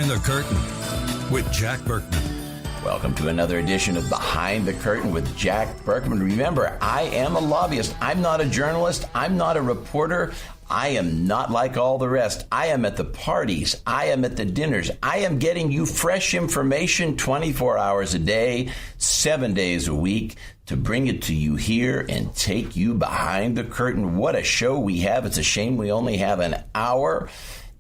Behind the Curtain with Jack Berkman. Welcome to another edition of Behind the Curtain with Jack Berkman. Remember, I am a lobbyist. I'm not a journalist. I'm not a reporter. I am not like all the rest. I am at the parties. I am at the dinners. I am getting you fresh information 24 hours a day, 7 days a week to bring it to you here and take you behind the curtain. What a show we have. It's a shame we only have an hour.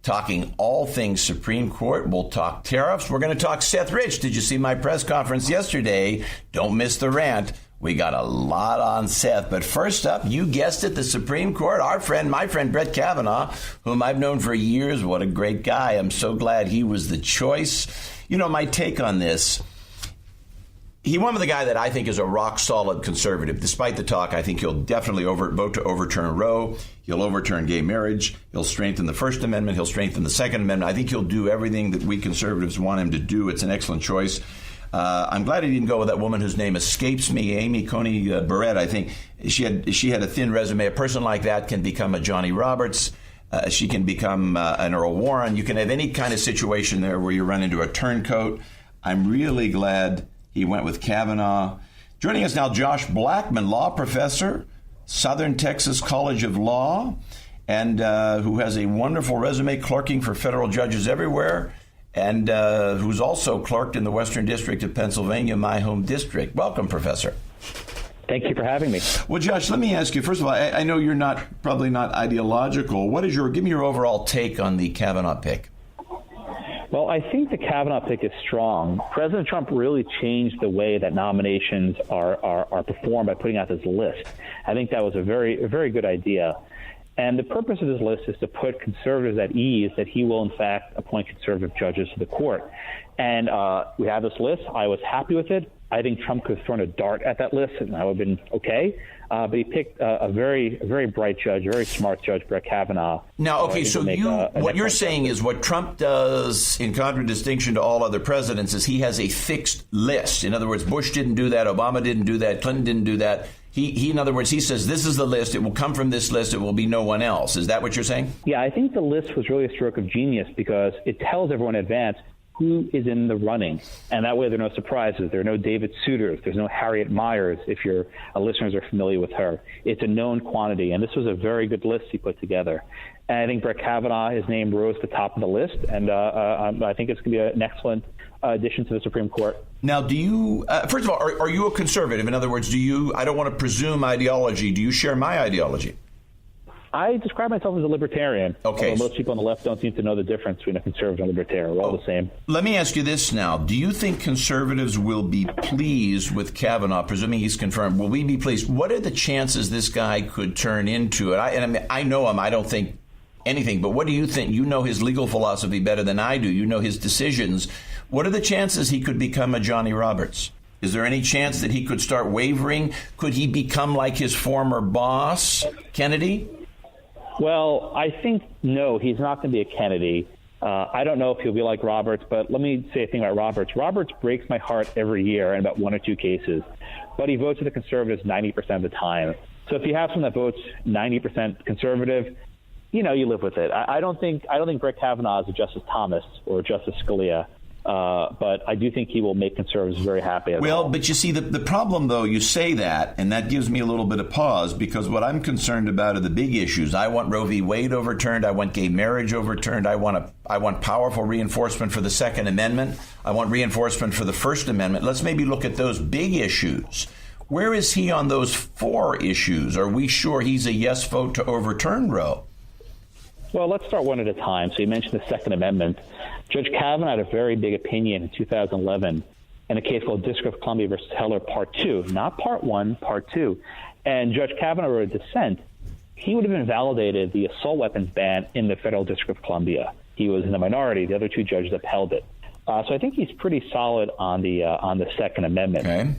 Talking all things Supreme Court. We'll talk tariffs. We're going to talk Seth Rich. Did you see my press conference yesterday? Don't miss the rant. We got a lot on Seth. But first up, you guessed it, the Supreme Court. My friend Brett Kavanaugh, whom I've known for years. What a great guy. I'm so glad he was the choice. You know, my take on this, he won with a guy that I think is a rock-solid conservative. Despite the talk, I think he'll definitely vote to overturn Roe. He'll overturn gay marriage. He'll strengthen the First Amendment. He'll strengthen the Second Amendment. I think he'll do everything that we conservatives want him to do. It's an excellent choice. I'm glad he didn't go with that woman whose name escapes me, Amy Coney Barrett. I think she had a thin resume. A person like that can become a Johnny Roberts. She can become an Earl Warren. You can have any kind of situation there where you run into a turncoat. I'm really glad he went with Kavanaugh. Joining us now, Josh Blackman, law professor, Southern Texas College of Law, and who has a wonderful resume clerking for federal judges everywhere, and who's also clerked in the Western District of Pennsylvania, my home district. Welcome, Professor. Thank you for having me. Well, Josh, let me ask you, first of all, I know you're probably not ideological. Give me your overall take on the Kavanaugh pick? Well, I think the Kavanaugh pick is strong. President Trump really changed the way that nominations are performed by putting out this list. I think that was a very good idea. And the purpose of this list is to put conservatives at ease that he will, in fact, appoint conservative judges to the court. And we have this list. I was happy with it. I think Trump could have thrown a dart at that list, and I would have been okay. But he picked a very bright judge, a very smart judge, Brett Kavanaugh. Now, okay, so what you're saying is what Trump does, in contradistinction to all other presidents, is he has a fixed list. In other words, Bush didn't do that, Obama didn't do that, Clinton didn't do that. He, in other words, he says this is the list. It will come from this list. It will be no one else. Is that what you're saying? Yeah, I think the list was really a stroke of genius because it tells everyone in advance who is in the running. And that way there are no surprises. There are no David Souters. There's no Harriet Miers, if your listeners are familiar with her. It's a known quantity. And this was a very good list he put together. And I think Brett Kavanaugh, his name rose to the top of the list. And I think it's going to be an excellent addition to the Supreme Court. Now, do you, first of all, are you a conservative? In other words, I don't want to presume ideology. Do you share my ideology? I describe myself as a libertarian. Okay. Although most people on the left don't seem to know the difference between a conservative and a libertarian. We're all the same. Let me ask you this now. Do you think conservatives will be pleased with Kavanaugh, presuming he's confirmed? Will we be pleased? What are the chances this guy could turn into it? I know him. I don't think anything. But what do you think? You know his legal philosophy better than I do. You know his decisions. What are the chances he could become a Johnny Roberts? Is there any chance that he could start wavering? Could he become like his former boss, Kennedy? Well, I think, no, he's not going to be a Kennedy. I don't know if he'll be like Roberts, but let me say a thing about Roberts. Roberts breaks my heart every year in about one or two cases, but he votes with the conservatives 90% of the time. So if you have someone that votes 90% conservative, you live with it. I don't think Brett Kavanaugh is a Justice Thomas or a Justice Scalia. But I do think he will make conservatives very happy. Well, but you see, the problem, though, you say that, and that gives me a little bit of pause, because what I'm concerned about are the big issues. I want Roe v. Wade overturned. I want gay marriage overturned. I want powerful reinforcement for the Second Amendment. I want reinforcement for the First Amendment. Let's maybe look at those big issues. Where is he on those four issues? Are we sure he's a yes vote to overturn Roe? Well, let's start one at a time. So you mentioned the Second Amendment. Judge Kavanaugh had a very big opinion in 2011 in a case called District of Columbia versus Thaler Part 2, not Part 1, Part 2. And Judge Kavanaugh wrote a dissent. He would have invalidated the assault weapons ban in the Federal District of Columbia. He was in the minority. The other two judges upheld it. So I think he's pretty solid on the Second Amendment. Okay.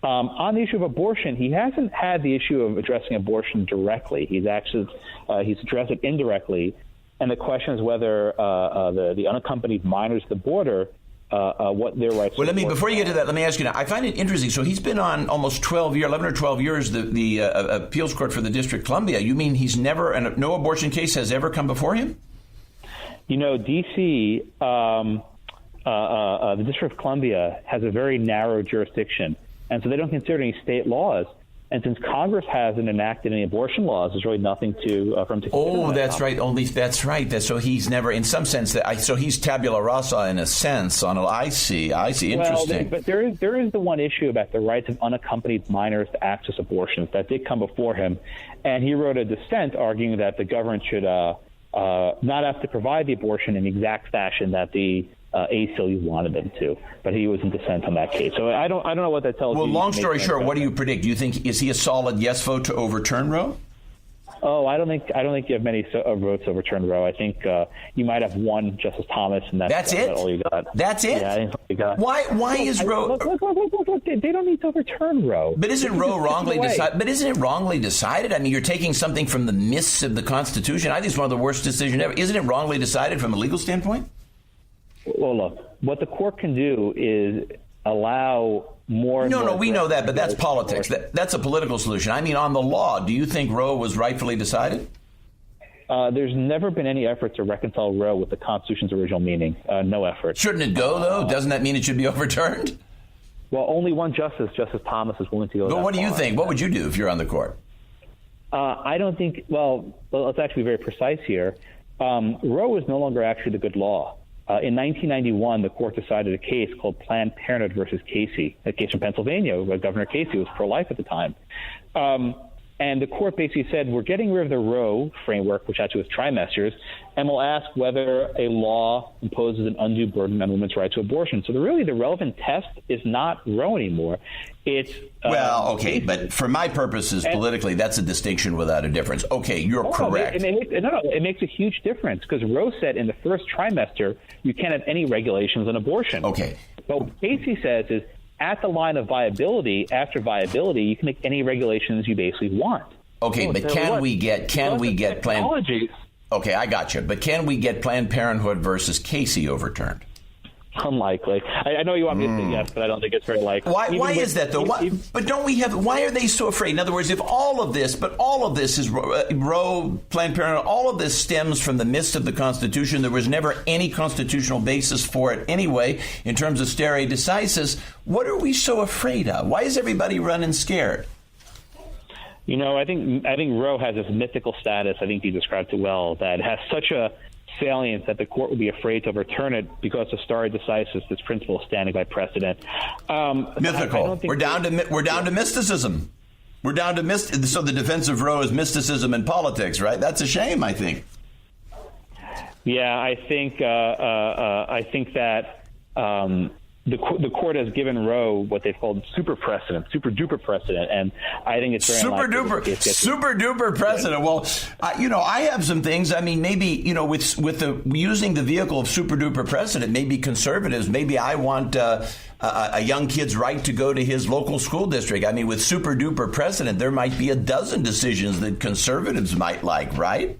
On the issue of abortion, he hasn't had the issue of addressing abortion directly. He's addressed it indirectly, and the question is whether the unaccompanied minors at the border, what their rights. Well, before you get to that, let me ask you now. I find it interesting. So he's been on almost 11 or 12 years, the appeals court for the District of Columbia. You mean he's never, and no abortion case has ever come before him? D.C., the District of Columbia has a very narrow jurisdiction, and so they don't consider any state laws. And since Congress hasn't enacted any abortion laws, there's really nothing to from to. Oh, that's right. That's right. So he's never, in some sense, so he's tabula rasa in a sense. I see. Interesting. Well, but there is the one issue about the rights of unaccompanied minors to access abortions that did come before him, and he wrote a dissent arguing that the government should not have to provide the abortion in the exact fashion that the ACLU wanted them to, but he was in dissent on that case. So I don't know what that tells you. Well, long story short, what do you predict? Do you think, is he a solid yes vote to overturn Roe? Oh, I don't think you have many votes to overturn Roe. I think you might have one, Justice Thomas, and that's it. All you got. That's it. Yeah, I think that's all you got. Why is Roe? Look, they don't need to overturn Roe. But isn't Roe wrongly decided? But isn't it wrongly decided? I mean, you're taking something from the mists of the Constitution. I think it's one of the worst decisions ever. Isn't it wrongly decided from a legal standpoint? Well, look, what the court can do is allow more. No, we know that, but that's politics. That's a political solution. I mean, on the law, do you think Roe was rightfully decided? There's never been any effort to reconcile Roe with the Constitution's original meaning. No effort. Shouldn't it go, though? Doesn't that mean it should be overturned? Well, only one justice, Justice Thomas, is willing to go. But what do you think? What would you do if you're on the court? I don't think. Well, let's actually be very precise here. Roe is no longer actually the good law. In 1991, the court decided a case called Planned Parenthood versus Casey, a case from Pennsylvania, where Governor Casey was pro-life at the time. And the court basically said, we're getting rid of the Roe framework, which actually was trimesters, and we'll ask whether a law imposes an undue burden on women's right to abortion. So really the relevant test is not Roe anymore. It's but for my purposes, politically, that's a distinction without a difference. Okay, you're correct. It makes a huge difference because Roe said in the first trimester you can't have any regulations on abortion. Okay. But what Casey says is at the line of viability, after viability, you can make any regulations you basically want. Okay, but can we get Planned? Okay, I got you. But can we get Planned Parenthood versus Casey overturned? Unlikely. I know you want me to say yes, but I don't think it's very likely. Why is that, though? But don't we have? Why are they so afraid? In other words, if all of this is Roe, Planned Parenthood, all of this stems from the midst of the Constitution. There was never any constitutional basis for it anyway. In terms of stare decisis, what are we so afraid of? Why is everybody running scared? I think Roe has this mythical status. I think you described it well. That it has such a salient that the court would be afraid to overturn it because of stare decisis, this principle of standing by precedent. Mythical. We're down to mysticism. We're down to so the defense of Roe is mysticism in politics, right? That's a shame, I think. Yeah, I think that the court has given Roe what they've called super duper precedent, and I think it's very super duper precedent. Yeah. Well, I have some things. I mean, maybe with the using the vehicle of super duper precedent, maybe conservatives. Maybe I want a young kid's right to go to his local school district. I mean, with super duper precedent, there might be a dozen decisions that conservatives might like, right?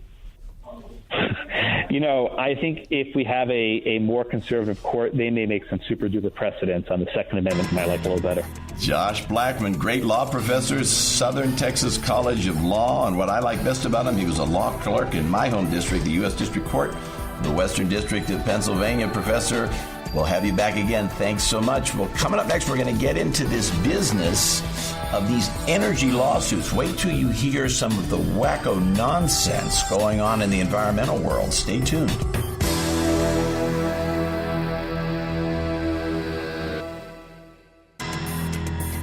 I think if we have a more conservative court, they may make some super duper precedents on the Second Amendment you might like a little better. Josh Blackman, great law professor, Southern Texas College of Law. And what I like best about him, he was a law clerk in my home district, the U.S. District Court, the Western District of Pennsylvania. Professor, we'll have you back again. Thanks so much. Well, coming up next, we're going to get into this business of these energy lawsuits. Wait till you hear some of the wacko nonsense going on in the environmental world. Stay tuned.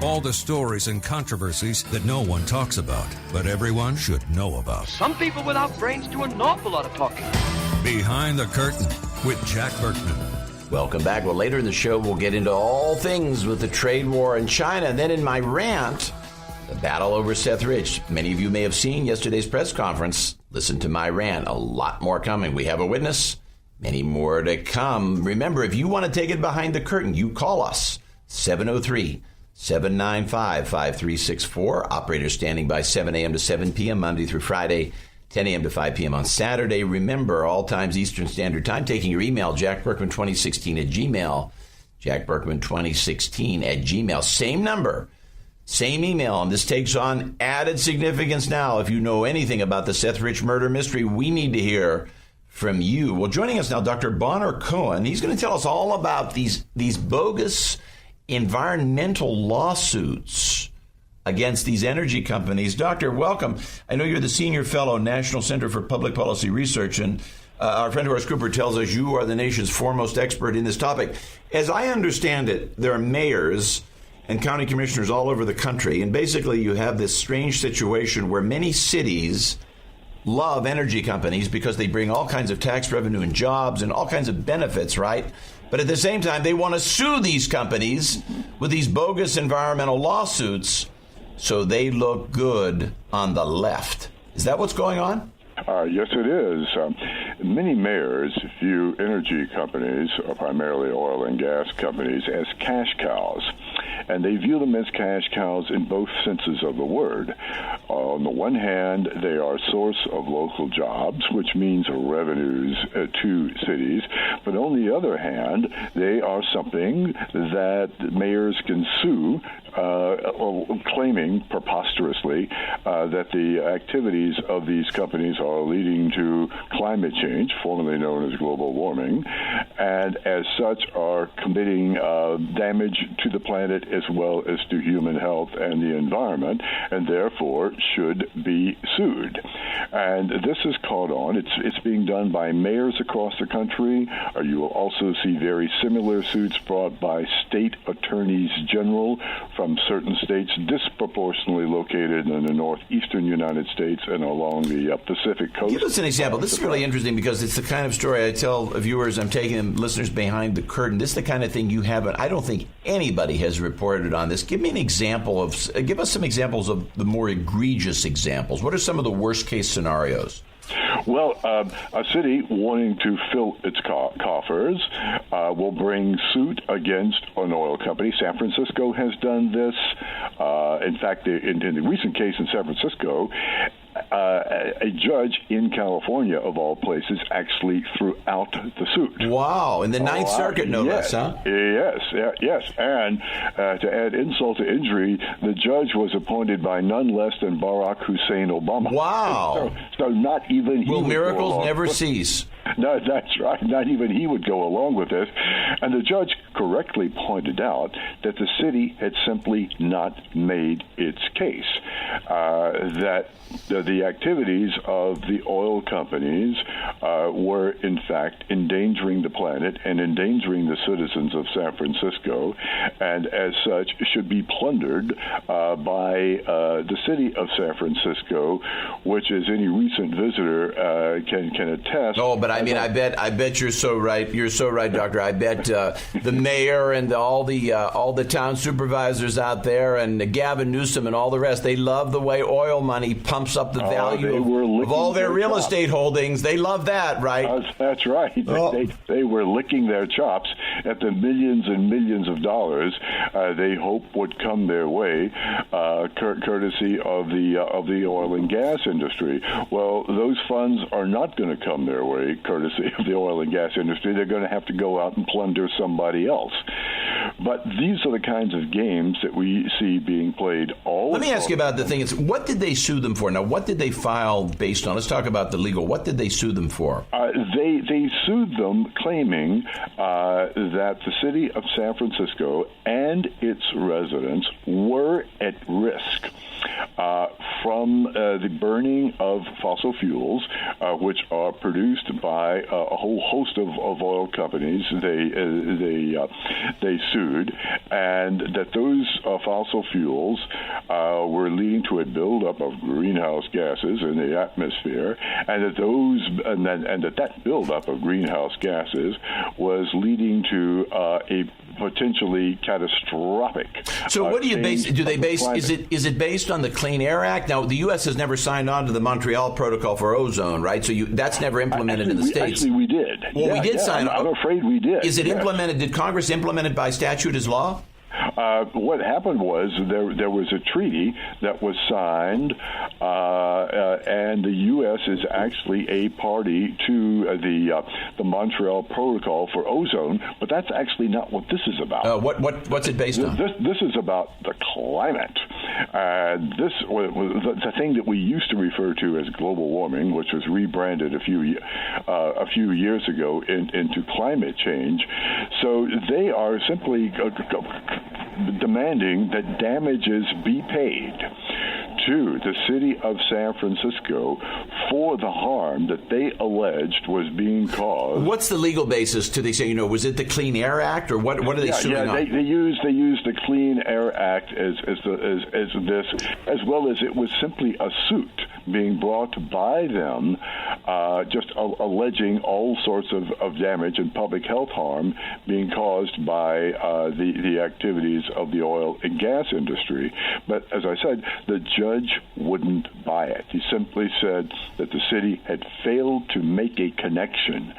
All the stories and controversies that no one talks about, but everyone should know about. Some people without brains do an awful lot of talking. Behind the Curtain with Jack Berkman. Welcome back. Well, later in the show, we'll get into all things with the trade war in China. And then in my rant, the battle over Seth Rich. Many of you may have seen yesterday's press conference. Listen to my rant. A lot more coming. We have a witness. Many more to come. Remember, if you want to take it behind the curtain, you call us. 703-795-5364. Operators standing by 7 a.m. to 7 p.m. Monday through Friday. 10 a.m. to 5 p.m. on Saturday. Remember, all times Eastern Standard Time. Taking your email, jackberkman2016 at Gmail. Jackberkman2016 at Gmail. Same number, same email. And this takes on added significance now. If you know anything about the Seth Rich murder mystery, we need to hear from you. Well, joining us now, Dr. Bonner Cohen. He's going to tell us all about these bogus environmental lawsuits against these energy companies. Doctor, welcome. I know you're the senior fellow, National Center for Public Policy Research, and our friend Horace Cooper tells us you are the nation's foremost expert in this topic. As I understand it, there are mayors and county commissioners all over the country, and basically you have this strange situation where many cities love energy companies because they bring all kinds of tax revenue and jobs and all kinds of benefits, right? But at the same time, they want to sue these companies with these bogus environmental lawsuits so they look good on the left. Is that what's going on? Yes, it is. Many mayors view energy companies, primarily oil and gas companies, as cash cows. And they view them as cash cows in both senses of the word. On the one hand, they are a source of local jobs, which means revenues to cities. But on the other hand, they are something that mayors can sue, claiming preposterously that the activities of these companies are leading to climate change, formerly known as global warming, and as such are committing damage to the planet as well as to human health and the environment, and therefore should be sued. And this is caught on. It's being done by mayors across the country. You will also see very similar suits brought by state attorneys general from certain states disproportionately located in the northeastern United States and along the Pacific coast. Give us an example. This is really interesting because it's the kind of story I tell viewers. I'm taking them, listeners, behind the curtain. This is the kind of thing you haven't. I don't think anybody has reported on this. Give me an example of. Give us some examples of the more egregious examples. What are some of the worst case scenarios? Well, a city wanting to fill its coffers will bring suit against an oil company. San Francisco has done this. In fact, in the recent case in San Francisco, a judge in California, of all places, actually threw out the suit. Wow. In the Ninth Circuit, no less, huh? Yes. And to add insult to injury, the judge was appointed by none less than Barack Hussein Obama. Wow. So not even he will miracles never cease? No, that's right. Not even he would go along with this. And the judge correctly pointed out that the city had simply not made its case, that the activities of the oil companies were, in fact, endangering the planet and endangering the citizens of San Francisco, and as such should be plundered by the city of San Francisco, which, as any recent visitor can attest. Oh, but I mean, I bet you're so right. You're so right, Doctor. I bet the mayor and all the town supervisors out there and Gavin Newsom and all the rest, they love the way oil money pumps up the value of all their real estate holdings. They love that, right? That's right. Oh. They were licking their chops at the millions and millions of dollars they hope would come their way, courtesy of the oil and gas industry. Well, those funds are not going to come their way, courtesy of the oil and gas industry. They're going to have to go out and plunder somebody else. But these are the kinds of games that we see being played all. Let me ask you about the thing. What did they sue them for? Now, what did they file based on? Let's talk about the legal. What did they sue them for? They sued them claiming that the city of San Francisco and its residents were at risk from the burning of fossil fuels, which are produced by a whole host of oil companies. They sued, and that those fossil fuels were leading to a buildup of greenhouse gases in the atmosphere, and that buildup of greenhouse gases was leading to a potentially catastrophic. So, what do you base? Do they base? Is it based on the Clean Air Act? Now, the U.S. has never signed on to the Montreal Protocol for ozone, right? So that's never implemented in the states. Actually, we did. Well, we did sign on. I'm afraid we did. Is it implemented? Did Congress implement it by statute as law? What happened was there was a treaty that was signed, and the U.S. is actually a party to the Montreal Protocol for ozone, but that's actually not what this is about. What's it based on? This is about the climate, This was the thing that we used to refer to as global warming, which was rebranded a few years ago into climate change. So they are simply demanding that damages be paid to the city of San Francisco for the harm that they alleged was being caused. What's the legal basis? Do they say, was it the Clean Air Act, or what are they suing on? They use the Clean Air Act as this, as well as it was simply a suit being brought by them, just alleging all sorts of damage and public health harm being caused by the activities of the oil and gas industry. But as I said, the judge wouldn't buy it. He simply said that the city had failed to make a connection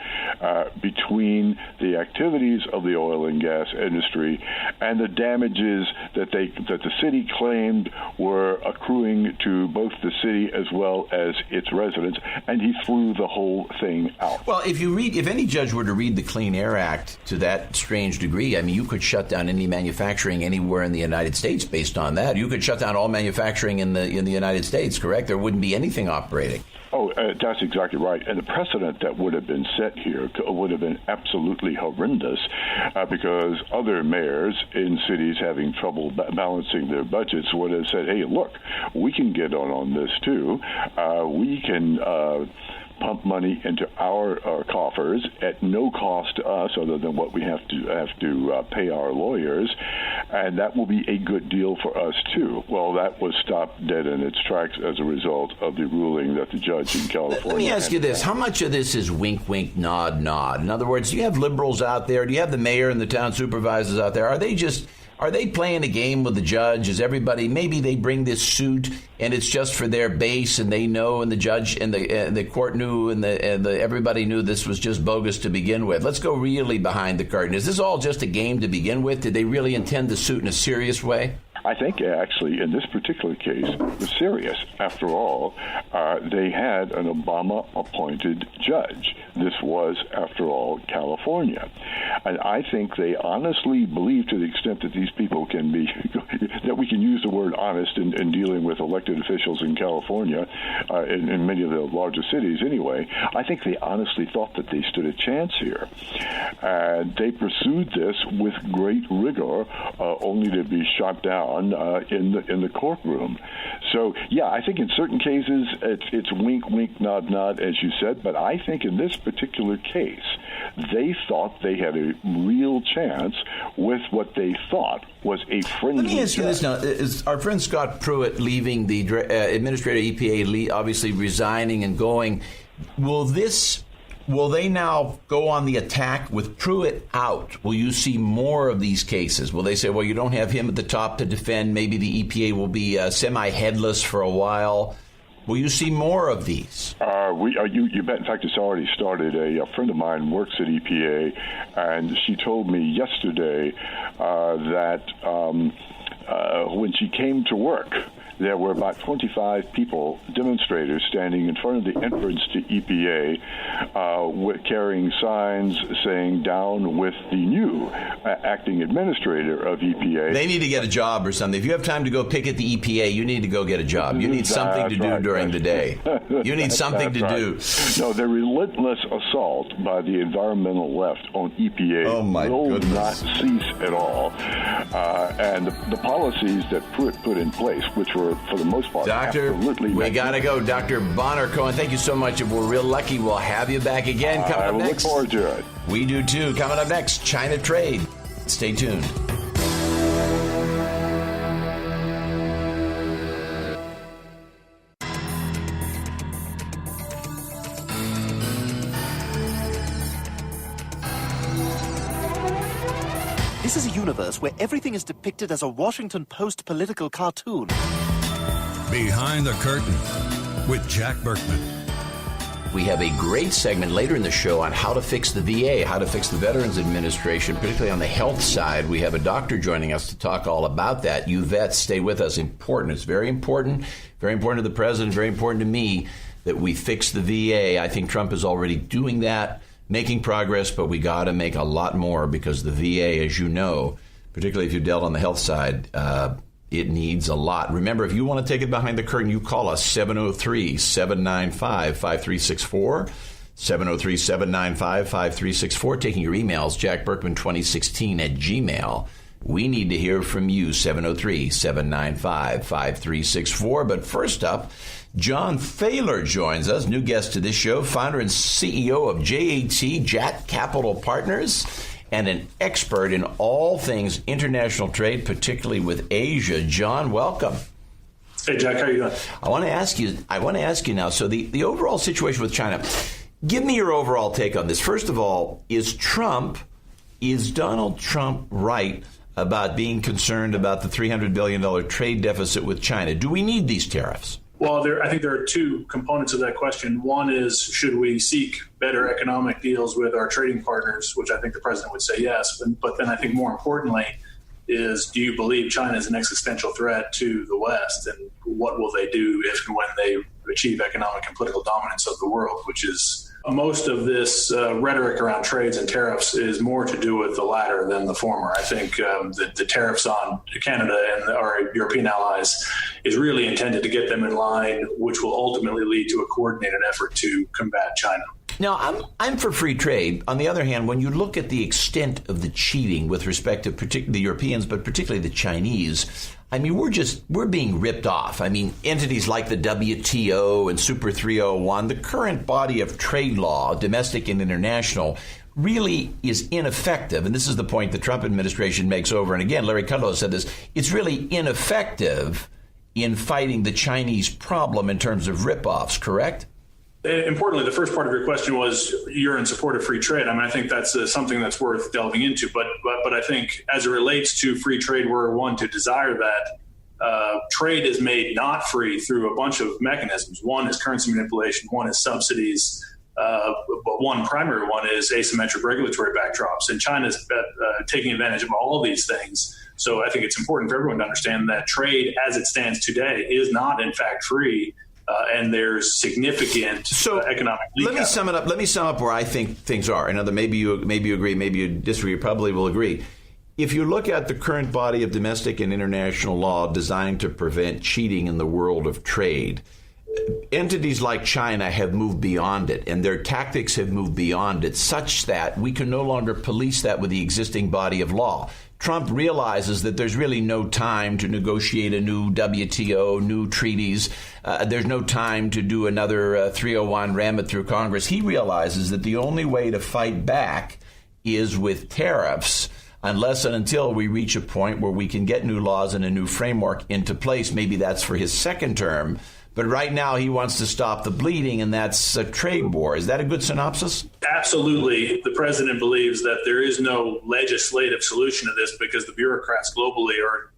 between the activities of the oil and gas industry and the damages that the city claimed were accruing to both the city as well as its residents, and he threw the whole thing out. Well, if any judge were to read the Clean Air Act to that strange degree, I mean, you could shut down any manufacturing anywhere in the United States based on that. You could shut down all manufacturing in the United States, correct? There wouldn't be anything operating. Oh, that's exactly right. And the precedent that would have been set here would have been absolutely horrendous because other mayors in cities having trouble balancing their budgets would have said, hey, look, we can get on this too. We can pump money into our coffers at no cost to us other than what we have to pay our lawyers, and that will be a good deal for us too. Well, that was stopped dead in its tracks as a result of the ruling that the judge in California. Let me ask you this. How much of this is wink, wink, nod, nod? In other words, do you have liberals out there? Do you have the mayor and the town supervisors out there? Are they playing a game with the judge? Is everybody, maybe they bring this suit and it's just for their base and they know, and the judge and the court knew and everybody knew this was just bogus to begin with? Let's go really behind the curtain. Is this all just a game to begin with? Did they really intend the suit in a serious way? I think actually in this particular case it was serious. After all, they had an Obama-appointed judge. This was, after all, California. And I think they honestly believe, to the extent that these people can be, that we can use the word honest in dealing with elected officials in California, in many of the larger cities anyway, I think they honestly thought that they stood a chance here. And they pursued this with great rigor, only to be shot down in the courtroom. So, yeah, I think in certain cases it's wink, wink, nod, nod, as you said, but I think in this particular case, they thought they had a real chance with what they thought was a friendly. Let me ask you this now. Is our friend Scott Pruitt leaving, the administrator EPA, obviously resigning and going? Will they now go on the attack with Pruitt out? Will you see more of these cases? Will they say, well, you don't have him at the top to defend. Maybe the EPA will be semi-headless for a while. Will you see more of these? You bet. In fact, it's already started. A friend of mine works at EPA, and she told me yesterday that when she came to work, there were about 25 people, demonstrators, standing in front of the entrance to EPA carrying signs saying, down with the new acting administrator of EPA. They need to get a job or something. If you have time to go picket the EPA, you need to go get a job. You need something to do during the day. You need something to do. No, the relentless assault by the environmental left on EPA will not cease at all. And the policies that Pruitt put in place, which were, for the most part, Doctor, we got to go. Dr. Bonner Cohen, thank you so much. If we're real lucky, we'll have you back again. Coming up next. I look forward to it. We do, too. Coming up next, China trade. Stay tuned. This is a universe where everything is depicted as a Washington Post political cartoon. Behind the Curtain with Jack Berkman. We have a great segment later in the show on how to fix the VA, how to fix the Veterans Administration, particularly on the health side. We have a doctor joining us to talk all about that. You vets, stay with us. Important. It's very important to the president, very important to me that we fix the VA. I think Trump is already doing that, making progress, but we got to make a lot more because the VA, as you know, particularly if you've dealt on the health side, It needs a lot. Remember, if you want to take it behind the curtain, you call us 703-795-5364. 703-795-5364. Taking your emails, jackberkman2016 @gmail. We need to hear from you, 703-795-5364. But first up, John Thaler joins us, new guest to this show, founder and CEO of JAT, JAT Capital Partners, and an expert in all things international trade, particularly with Asia. John, welcome. Hey, Jack, how are you doing? I want to ask you now, so the overall situation with China, give me your overall take on this. First of all, is Donald Trump right about being concerned about the $300 billion trade deficit with China? Do we need these tariffs? Well, I think there are two components of that question. One is, should we seek better economic deals with our trading partners, which I think the president would say yes. But then I think more importantly is, do you believe China is an existential threat to the West? And what will they do if and when they achieve economic and political dominance of the world, which is most of this rhetoric around trades and tariffs is more to do with the latter than the former. I think the tariffs on Canada and our European allies is really intended to get them in line, which will ultimately lead to a coordinated effort to combat China. Now, I'm for free trade. On the other hand, when you look at the extent of the cheating with respect to particularly the Europeans, but particularly the Chinese, I mean, we're being ripped off. I mean, entities like the WTO and Super 301, the current body of trade law, domestic and international, really is ineffective. And this is the point the Trump administration makes over and again. Larry Kudlow said this. It's really ineffective in fighting the Chinese problem in terms of rip-offs, correct? Importantly, the first part of your question was you're in support of free trade. I mean, I think that's something that's worth delving into. But I think as it relates to free trade, we're one to desire that. Trade is made not free through a bunch of mechanisms. One is currency manipulation. One is subsidies. But one primary one is asymmetric regulatory backdrops. And China's taking advantage of all of these things. So I think it's important for everyone to understand that trade as it stands today is not, in fact, free. And there's significant economic leak. Let me sum it up. Let me sum up where I think things are. Another, maybe you agree, maybe you disagree. You probably will agree. If you look at the current body of domestic and international law designed to prevent cheating in the world of trade, entities like China have moved beyond it, and their tactics have moved beyond it, such that we can no longer police that with the existing body of law. Trump realizes that there's really no time to negotiate a new WTO, new treaties. There's no time to do another 301, ram it through Congress. He realizes that the only way to fight back is with tariffs, unless and until we reach a point where we can get new laws and a new framework into place. Maybe that's for his second term. But right now he wants to stop the bleeding, and that's a trade war. Is that a good synopsis? Absolutely. The president believes that there is no legislative solution to this because the bureaucrats globally are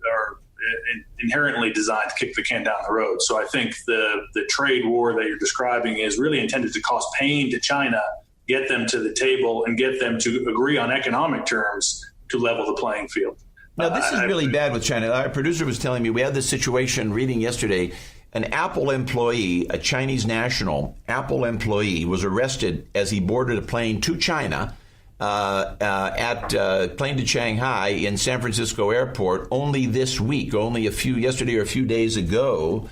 inherently designed to kick the can down the road. So I think the trade war that you're describing is really intended to cause pain to China, get them to the table, and get them to agree on economic terms to level the playing field. Now, this is really bad with China. Our producer was telling me we had this situation reading yesterday. An Apple employee, a Chinese national Apple employee, was arrested as he boarded a plane to China, plane to Shanghai in San Francisco airport only this week, yesterday or a few days ago.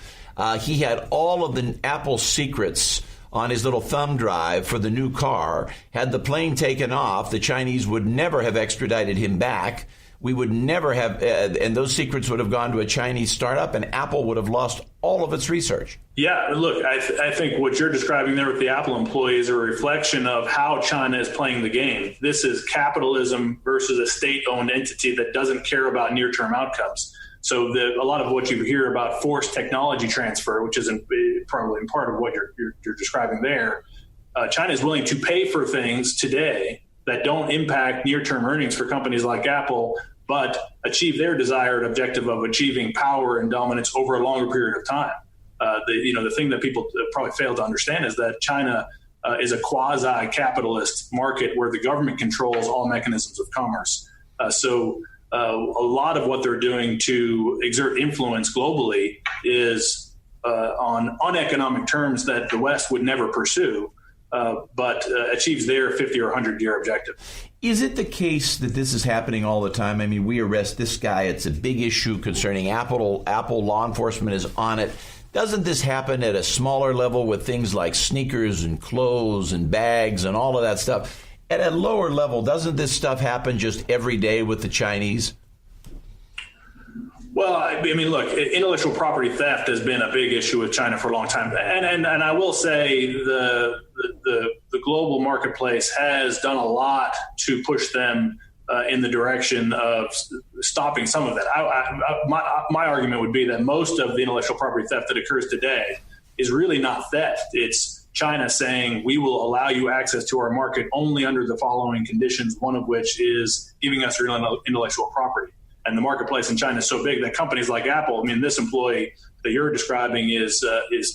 He had all of the Apple secrets on his little thumb drive for the new car. Had the plane taken off, the Chinese would never have extradited him back. We would never have, and those secrets would have gone to a Chinese startup, and Apple would have lost all of its research. Yeah, look, I think what you're describing there with the Apple employee is a reflection of how China is playing the game. This is capitalism versus a state-owned entity that doesn't care about near-term outcomes. So a lot of what you hear about forced technology transfer, which is probably part of what you're describing there, China is willing to pay for things today that don't impact near-term earnings for companies like Apple, but achieve their desired objective of achieving power and dominance over a longer period of time. The thing that people probably fail to understand is that China is a quasi-capitalist market where the government controls all mechanisms of commerce. So a lot of what they're doing to exert influence globally is on uneconomic terms that the West would never pursue. but achieves their 50 or 100-year objective. Is it the case that this is happening all the time? I mean, we arrest this guy. It's a big issue concerning Apple. Apple law enforcement is on it. Doesn't this happen at a smaller level with things like sneakers and clothes and bags and all of that stuff? At a lower level, doesn't this stuff happen just every day with the Chinese? Well, I mean, look, intellectual property theft has been a big issue with China for a long time. And I will say the global marketplace has done a lot to push them in the direction of stopping some of that. My argument would be that most of the intellectual property theft that occurs today is really not theft. It's China saying, we will allow you access to our market only under the following conditions, one of which is giving us your intellectual property. And the marketplace in China is so big that companies like Apple, I mean, this employee that you're describing is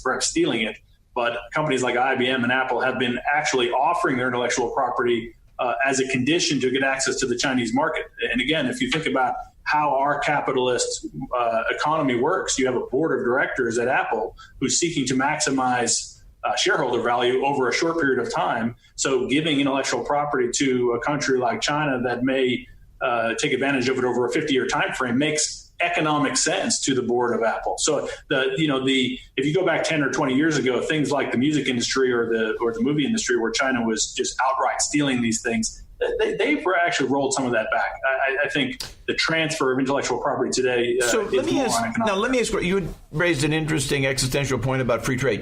perhaps stealing it, but companies like IBM and Apple have been actually offering their intellectual property as a condition to get access to the Chinese market. And again, if you think about how our capitalist economy works, you have a board of directors at Apple who's seeking to maximize shareholder value over a short period of time. So giving intellectual property to a country like China that may take advantage of it over a 50-year time frame makes economic sense to the board of Apple. So if you go back 10 or 20 years ago, things like the music industry or the movie industry where China was just outright stealing these things, they've actually rolled some of that back. I think the transfer of intellectual property today so let me ask you, you raised an interesting existential point about free trade.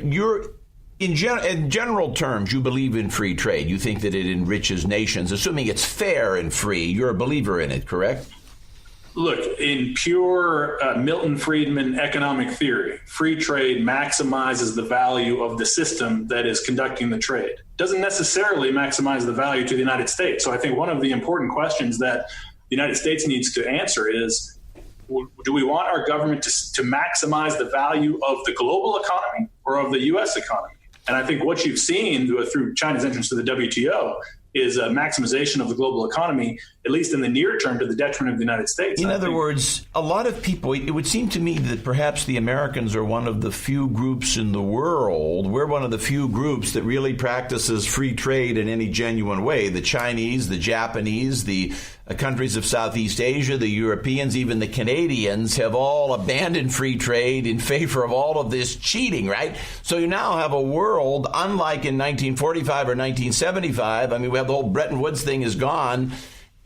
In general terms, you believe in free trade. You think that it enriches nations, assuming it's fair and free. You're a believer in it, correct? Look, in pure Milton Friedman economic theory, free trade maximizes the value of the system that is conducting the trade. Doesn't necessarily maximize the value to the United States. So I think one of the important questions that the United States needs to answer is, do we want our government to maximize the value of the global economy or of the U.S. economy? And I think what you've seen through China's entrance to the WTO is a maximization of the global economy, at least in the near term, to the detriment of the United States. In other words, a lot of people, it would seem to me that perhaps the Americans are one of the few groups in the world, we're one of the few groups that really practices free trade in any genuine way. The Chinese, the Japanese, the countries of Southeast Asia, the Europeans, even the Canadians have all abandoned free trade in favor of all of this cheating, right? So you now have a world, unlike in 1945 or 1975, I mean, we have the whole Bretton Woods thing is gone.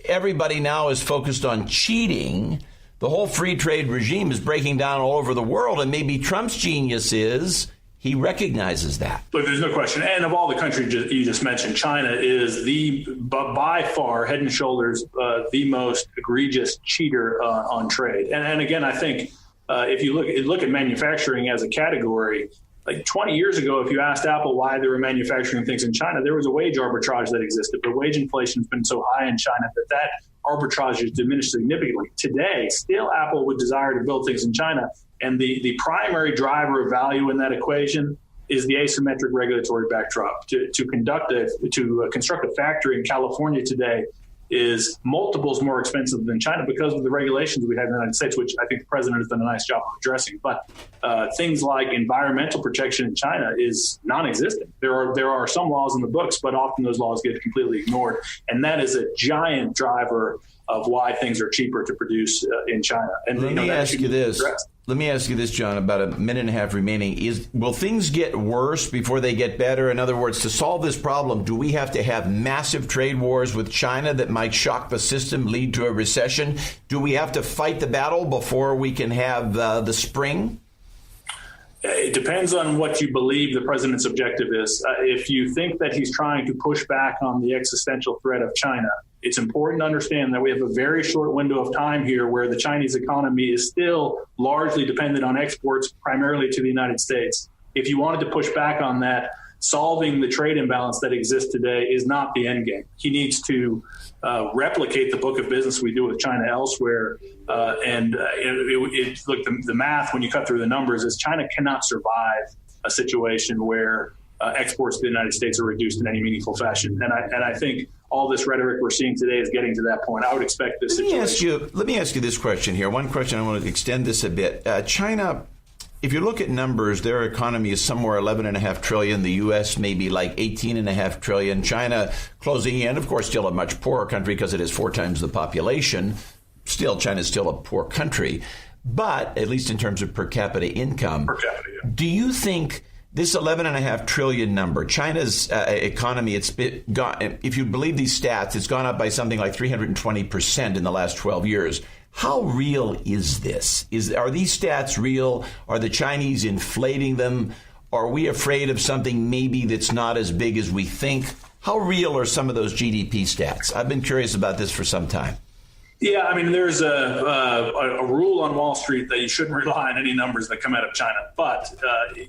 Everybody now is focused on cheating. The whole free trade regime is breaking down all over the world, and maybe Trump's genius is he recognizes that. Look, there's no question. And of all the countries you just mentioned, China is by far, head and shoulders, the most egregious cheater on trade. And again, I think if you look at manufacturing as a category, like 20 years ago, if you asked Apple why they were manufacturing things in China, there was a wage arbitrage that existed. But wage inflation has been so high in China that arbitrage has diminished significantly. Today, still Apple would desire to build things in China. And the primary driver of value in that equation is the asymmetric regulatory backdrop. To construct a factory in California today is multiples more expensive than China because of the regulations we have in the United States, which I think the president has done a nice job of addressing. But things like environmental protection in China is non-existent. There are some laws in the books, but often those laws get completely ignored. And that is a giant driver of why things are cheaper to produce in China. And Let me ask you this, John, about a minute and a half remaining. Will things get worse before they get better? In other words, to solve this problem, do we have to have massive trade wars with China that might shock the system, lead to a recession? Do we have to fight the battle before we can have the spring? It depends on what you believe the president's objective is. If you think that he's trying to push back on the existential threat of China, it's important to understand that we have a very short window of time here where the Chinese economy is still largely dependent on exports, primarily to the United States. If you wanted to push back on that, solving the trade imbalance that exists today is not the end game. He needs to replicate the book of business we do with China elsewhere. Look, the math, when you cut through the numbers, is China cannot survive a situation where exports to the United States are reduced in any meaningful fashion. And I think all this rhetoric we're seeing today is getting to that point. I would expect this situation. Let me ask you this question here. One question, I want to extend this a bit. China if you look at numbers, their economy is somewhere $11.5 trillion. The U.S. maybe like $18.5 trillion. China closing in, of course, still a much poorer country because it has 4 times the population. Still, China's still a poor country. But at least in terms of per capita income, do you think this $11.5 trillion number, China's economy, if you believe these stats, it's gone up by something like 320% in the last 12 years. How real is this? Are these stats real? Are the Chinese inflating them? Are we afraid of something maybe that's not as big as we think? How real are some of those GDP stats? I've been curious about this for some time. Yeah, I mean, there's a rule on Wall Street that you shouldn't rely on any numbers that come out of China. But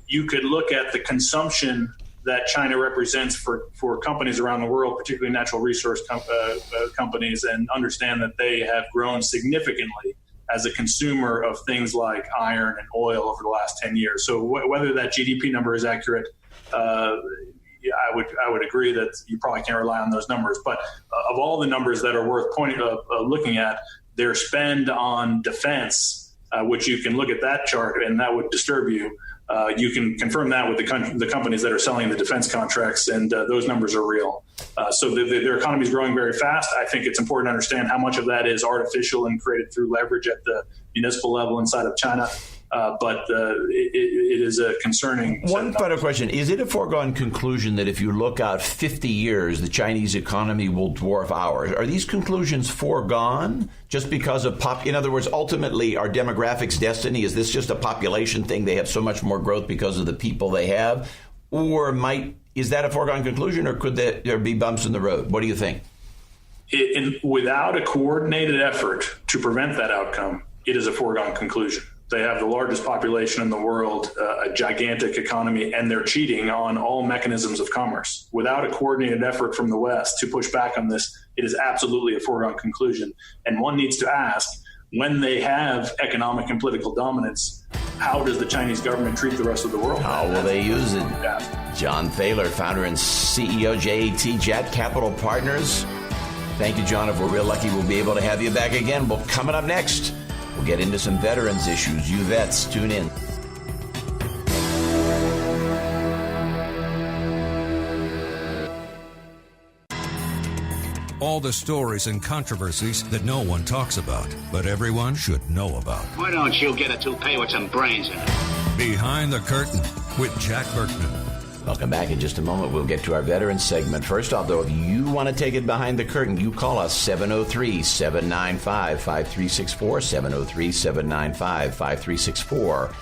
you could look at the consumption that China represents for companies around the world, particularly natural resource companies, and understand that they have grown significantly as a consumer of things like iron and oil over the last 10 years. So whether that GDP number is accurate, I would agree that you probably can't rely on those numbers. But of all the numbers that are worth looking at, their spend on defense, which you can look at that chart and that would disturb you. You can confirm that with the companies that are selling the defense contracts, and those numbers are real. So their economy is growing very fast. I think it's important to understand how much of that is artificial and created through leverage at the municipal level inside of China. But it is a concerning. One final question. Is it a foregone conclusion that if you look out 50 years, the Chinese economy will dwarf ours? Are these conclusions foregone just because of in other words, ultimately, our demographics destiny? Is this just a population thing? They have so much more growth because of the people they have? Or is that a foregone conclusion, or could there be bumps in the road? What do you think? Without a coordinated effort to prevent that outcome, it is a foregone conclusion. They have the largest population in the world, a gigantic economy, and they're cheating on all mechanisms of commerce. Without a coordinated effort from the West to push back on this, it is absolutely a foregone conclusion. And one needs to ask, when they have economic and political dominance, how does the Chinese government treat the rest of the world? How will they use it? John Thaler, founder and CEO, Jet Capital Partners. Thank you, John. If we're real lucky, we'll be able to have you back again. Well, coming up next, we'll get into some veterans issues. You vets, tune in. All the stories and controversies that no one talks about, but everyone should know about. Why don't you get a toupee with some brains in it? Behind the Curtain with Jack Berkman. Welcome back. In just a moment, we'll get to our veterans segment. First off, though, if you want to take it behind the curtain, you call us 703-795-5364, 703-795-5364.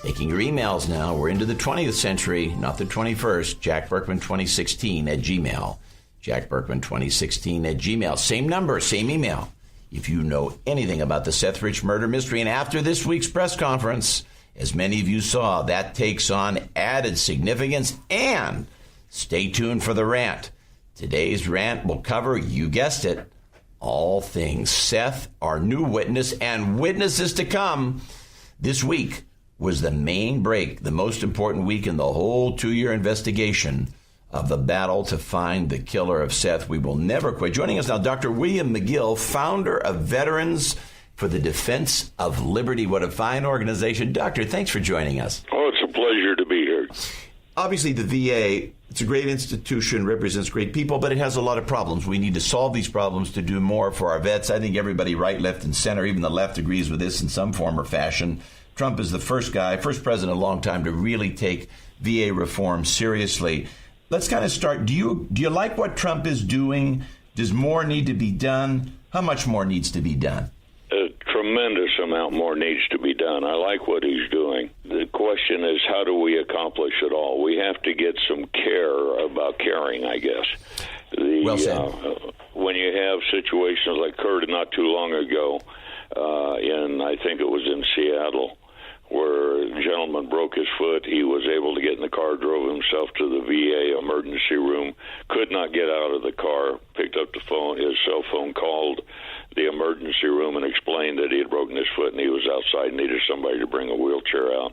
Taking your emails now. We're into the 20th century, not the 21st. Jack Berkman 2016 at Gmail. Jack Berkman 2016 at Gmail. Same number, same email. If you know anything about the Seth Rich murder mystery, and after this week's press conference, as many of you saw, that takes on added significance. And stay tuned for the rant. Today's rant will cover, you guessed it, all things Seth, our new witness, and witnesses to come. This week was the main break, the most important week in the whole 2-year investigation of the battle to find the killer of Seth. We will never quit. Joining us now, Dr. William Magill, founder of Veterans for the Defense of Liberty. What a fine organization. Doctor, thanks for joining us. Oh, it's a pleasure to be here. Obviously, the VA, it's a great institution, represents great people, but it has a lot of problems. We need to solve these problems to do more for our vets. I think everybody, right, left, and center, even the left, agrees with this in some form or fashion. Trump is the first president in a long time to really take VA reform seriously. Let's kind of start. Do you like what Trump is doing? Does more need to be done? How much more needs to be done? A tremendous amount more needs to be done. I like what he's doing. The question is, how do we accomplish it all? We have to get some care about caring, I guess. Well said. When you have situations like occurred not too long ago, I think it was in Seattle, where a gentleman broke his foot. He was able to get in the car, drove himself to the VA emergency room, could not get out of the car, picked up his cell phone, called the emergency room and explained that he had broken his foot and he was outside and needed somebody to bring a wheelchair out.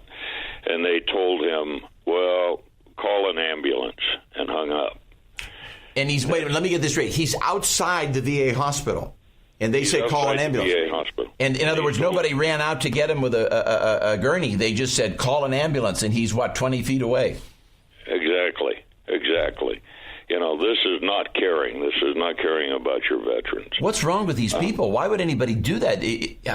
And they told him, well, call an ambulance, and hung up. And wait a minute, let me get this straight. He's outside the VA hospital. And they say call an ambulance. VA hospital. And in other words, nobody ran out to get him with a gurney. They just said call an ambulance, and he's 20 feet away. Exactly. This is not caring. This is not caring about your veterans. What's wrong with these people? Why would anybody do that?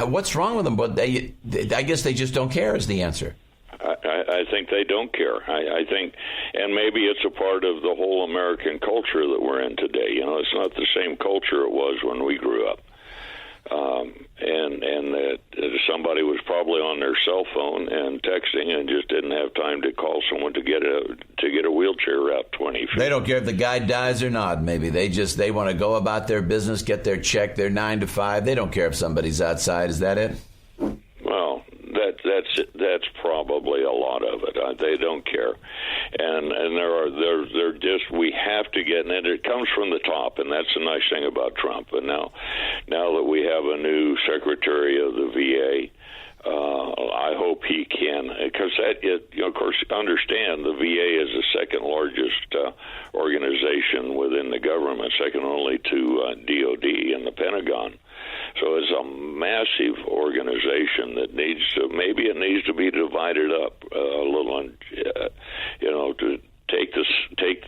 What's wrong with them? But I guess they just don't care is the answer. I think they don't care. I think, and maybe it's a part of the whole American culture that we're in today. It's not the same culture it was when we grew up. And that somebody was probably on their cell phone and texting and just didn't have time to call someone to get a wheelchair out 20 feet. They don't care if the guy dies or not. Maybe they want to go about their business, get their check, their 9 to 5. They don't care if somebody's outside. Is that it? Well, that's probably a lot of it. They don't care, and they're just, we have to get, and it comes from the top, and that's the nice thing about Trump. And now that we have a new secretary of the VA, I hope he can, because of course, understand the VA is the second largest organization within the government, second only to DOD and the Pentagon. So it's a massive organization that needs to be divided up a little, to take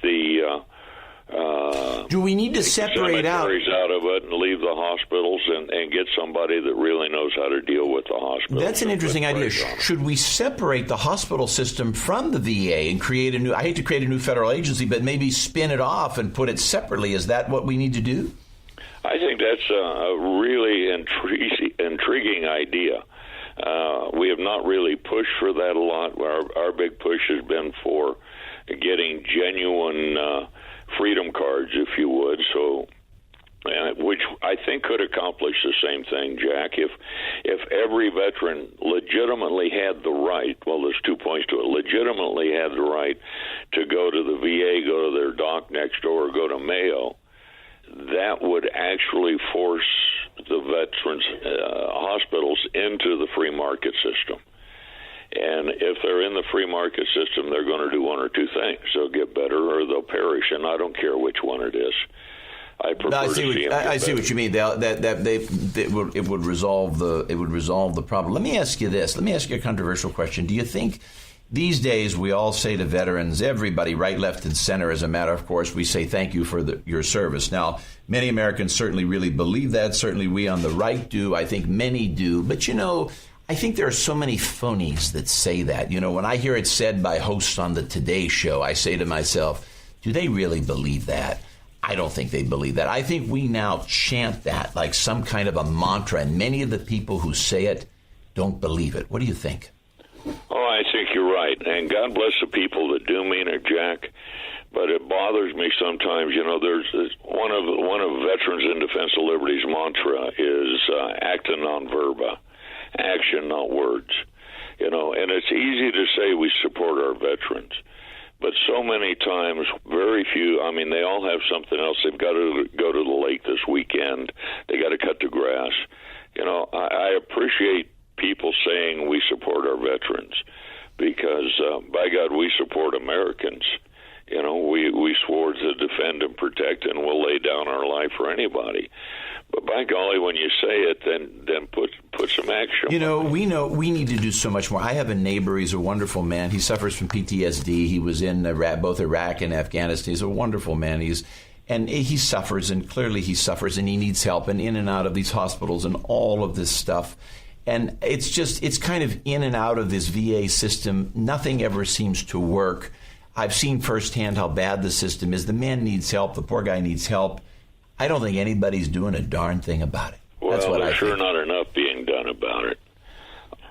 the. Do we need to separate out of it and leave the hospitals and get somebody that really knows how to deal with the hospitals? That's an interesting idea. Should we separate the hospital system from the VA and create a new? I hate to create a new federal agency, but maybe spin it off and put it separately. Is that what we need to do? I think that's a really intriguing idea. We have not really pushed for that a lot. Our big push has been for getting genuine freedom cards, if you would, which I think could accomplish the same thing, Jack. If every veteran legitimately had the right, well, there's 2 points to it, legitimately had the right to go to the VA, go to their doc next door, go to Mayo, that would actually force the veterans' hospitals into the free market system. And if they're in the free market system, they're going to do one or two things. They'll get better or they'll perish, and I don't care which one it is. I see what you mean. It would resolve the problem. Let me ask you this. Let me ask you a controversial question. Do you think these days we all say to veterans, everybody, right, left, and center, as a matter of course, we say thank you for your service. Now, many Americans certainly really believe that. Certainly we on the right do. I think many do. But, I think there are so many phonies that say that. When I hear it said by hosts on the Today Show, I say to myself, do they really believe that? I don't think they believe that. I think we now chant that like some kind of a mantra, and many of the people who say it don't believe it. What do you think? Oh, I think you're right, and God bless the people that do mean it, Jack. But it bothers me sometimes. There's one of Veterans in Defense of Liberty's mantra is acta non verba, action, not words. And it's easy to say we support our veterans, but so many times, very few. I mean, they all have something else. They've got to go to the lake this weekend. They got to cut the grass. I appreciate people saying we support our veterans because, by God, we support Americans. We swore to defend and protect, and we'll lay down our life for anybody. But by golly, when you say it, then put some action. We know we need to do so much more. I have a neighbor. He's a wonderful man. He suffers from PTSD. He was in both Iraq and Afghanistan. He's a wonderful man. He suffers, and clearly he suffers, and he needs help, and in and out of these hospitals and all of this stuff. And it's kind of in and out of this VA system. Nothing ever seems to work. I've seen firsthand how bad the system is. The man needs help. The poor guy needs help. I don't think anybody's doing a darn thing about it. That's what there's sure not enough being done about it.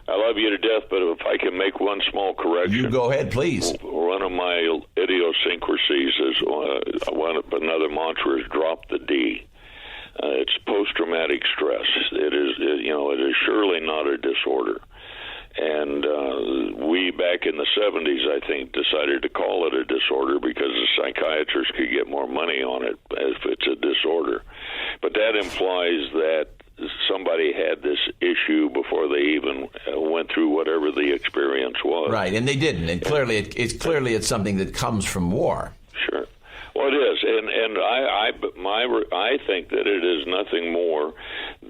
I love you to death, but if I can make one small correction. You go ahead, please. One of my idiosyncrasies is another mantra is drop the D. It's post-traumatic stress. It is surely not a disorder. And we, back in the 70s, I think, decided to call it a disorder because the psychiatrists could get more money on it if it's a disorder. But that implies that somebody had this issue before they even went through whatever the experience was. Right, and they didn't. And clearly, it's something that comes from war. Sure. Well, it is, and I think that it is nothing more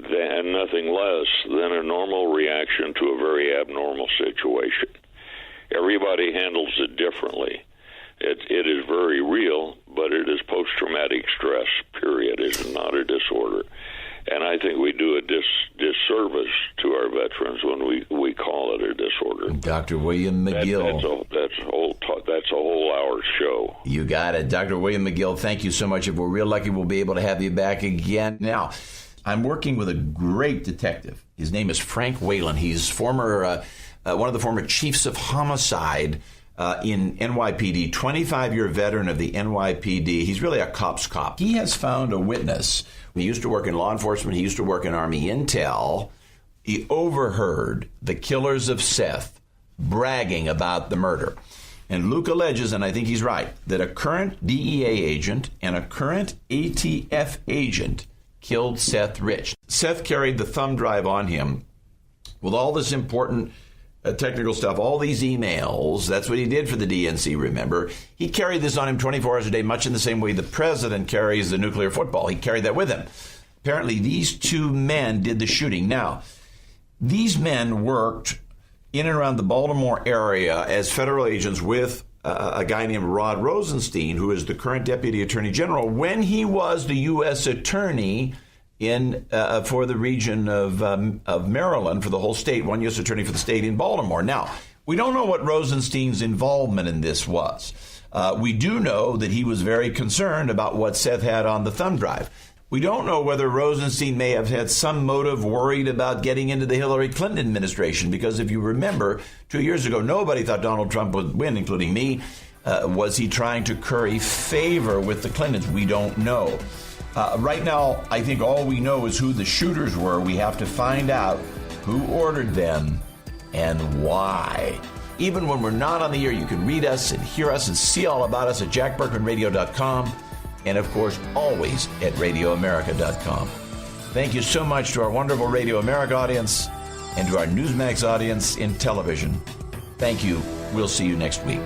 and nothing less than a normal reaction to a very abnormal situation. Everybody handles it differently. It is very real, but it is post-traumatic stress, period. It is not a disorder. And I think we do a disservice to our veterans when we call it a disorder. Dr. William Magill. That's a whole hour show. You got it. Dr. William Magill, thank you so much. If we're real lucky, we'll be able to have you back again. Now, I'm working with a great detective. His name is Frank Whalen. He's one of the former chiefs of homicide in NYPD, 25-year veteran of the NYPD. He's really a cop's cop. He has found a witness. He used to work in law enforcement. He used to work in Army Intel. He overheard the killers of Seth bragging about the murder. And Luke alleges, and I think he's right, that a current DEA agent and a current ATF agent killed Seth Rich. Seth carried the thumb drive on him with all this important technical stuff, all these emails. That's what he did for the DNC, remember. He carried this on him 24 hours a day, much in the same way the president carries the nuclear football. He carried that with him. Apparently, these two men did the shooting. Now, these men worked in and around the Baltimore area as federal agents with a guy named Rod Rosenstein, who is the current Deputy Attorney General, when he was the U.S. Attorney for the region of Maryland, for the whole state, one U.S. Attorney for the state in Baltimore. Now, we don't know what Rosenstein's involvement in this was. We do know that he was very concerned about what Seth had on the thumb drive. We don't know whether Rosenstein may have had some motive, worried about getting into the Hillary Clinton administration, because if you remember, 2 years ago, nobody thought Donald Trump would win, including me. Was he trying to curry favor with the Clintons? We don't know. Right now, I think all we know is who the shooters were. We have to find out who ordered them and why. Even when we're not on the air, you can read us and hear us and see all about us at jackberkmanradio.com. And, of course, always at RadioAmerica.com. Thank you so much to our wonderful Radio America audience and to our Newsmax audience in television. Thank you. We'll see you next week.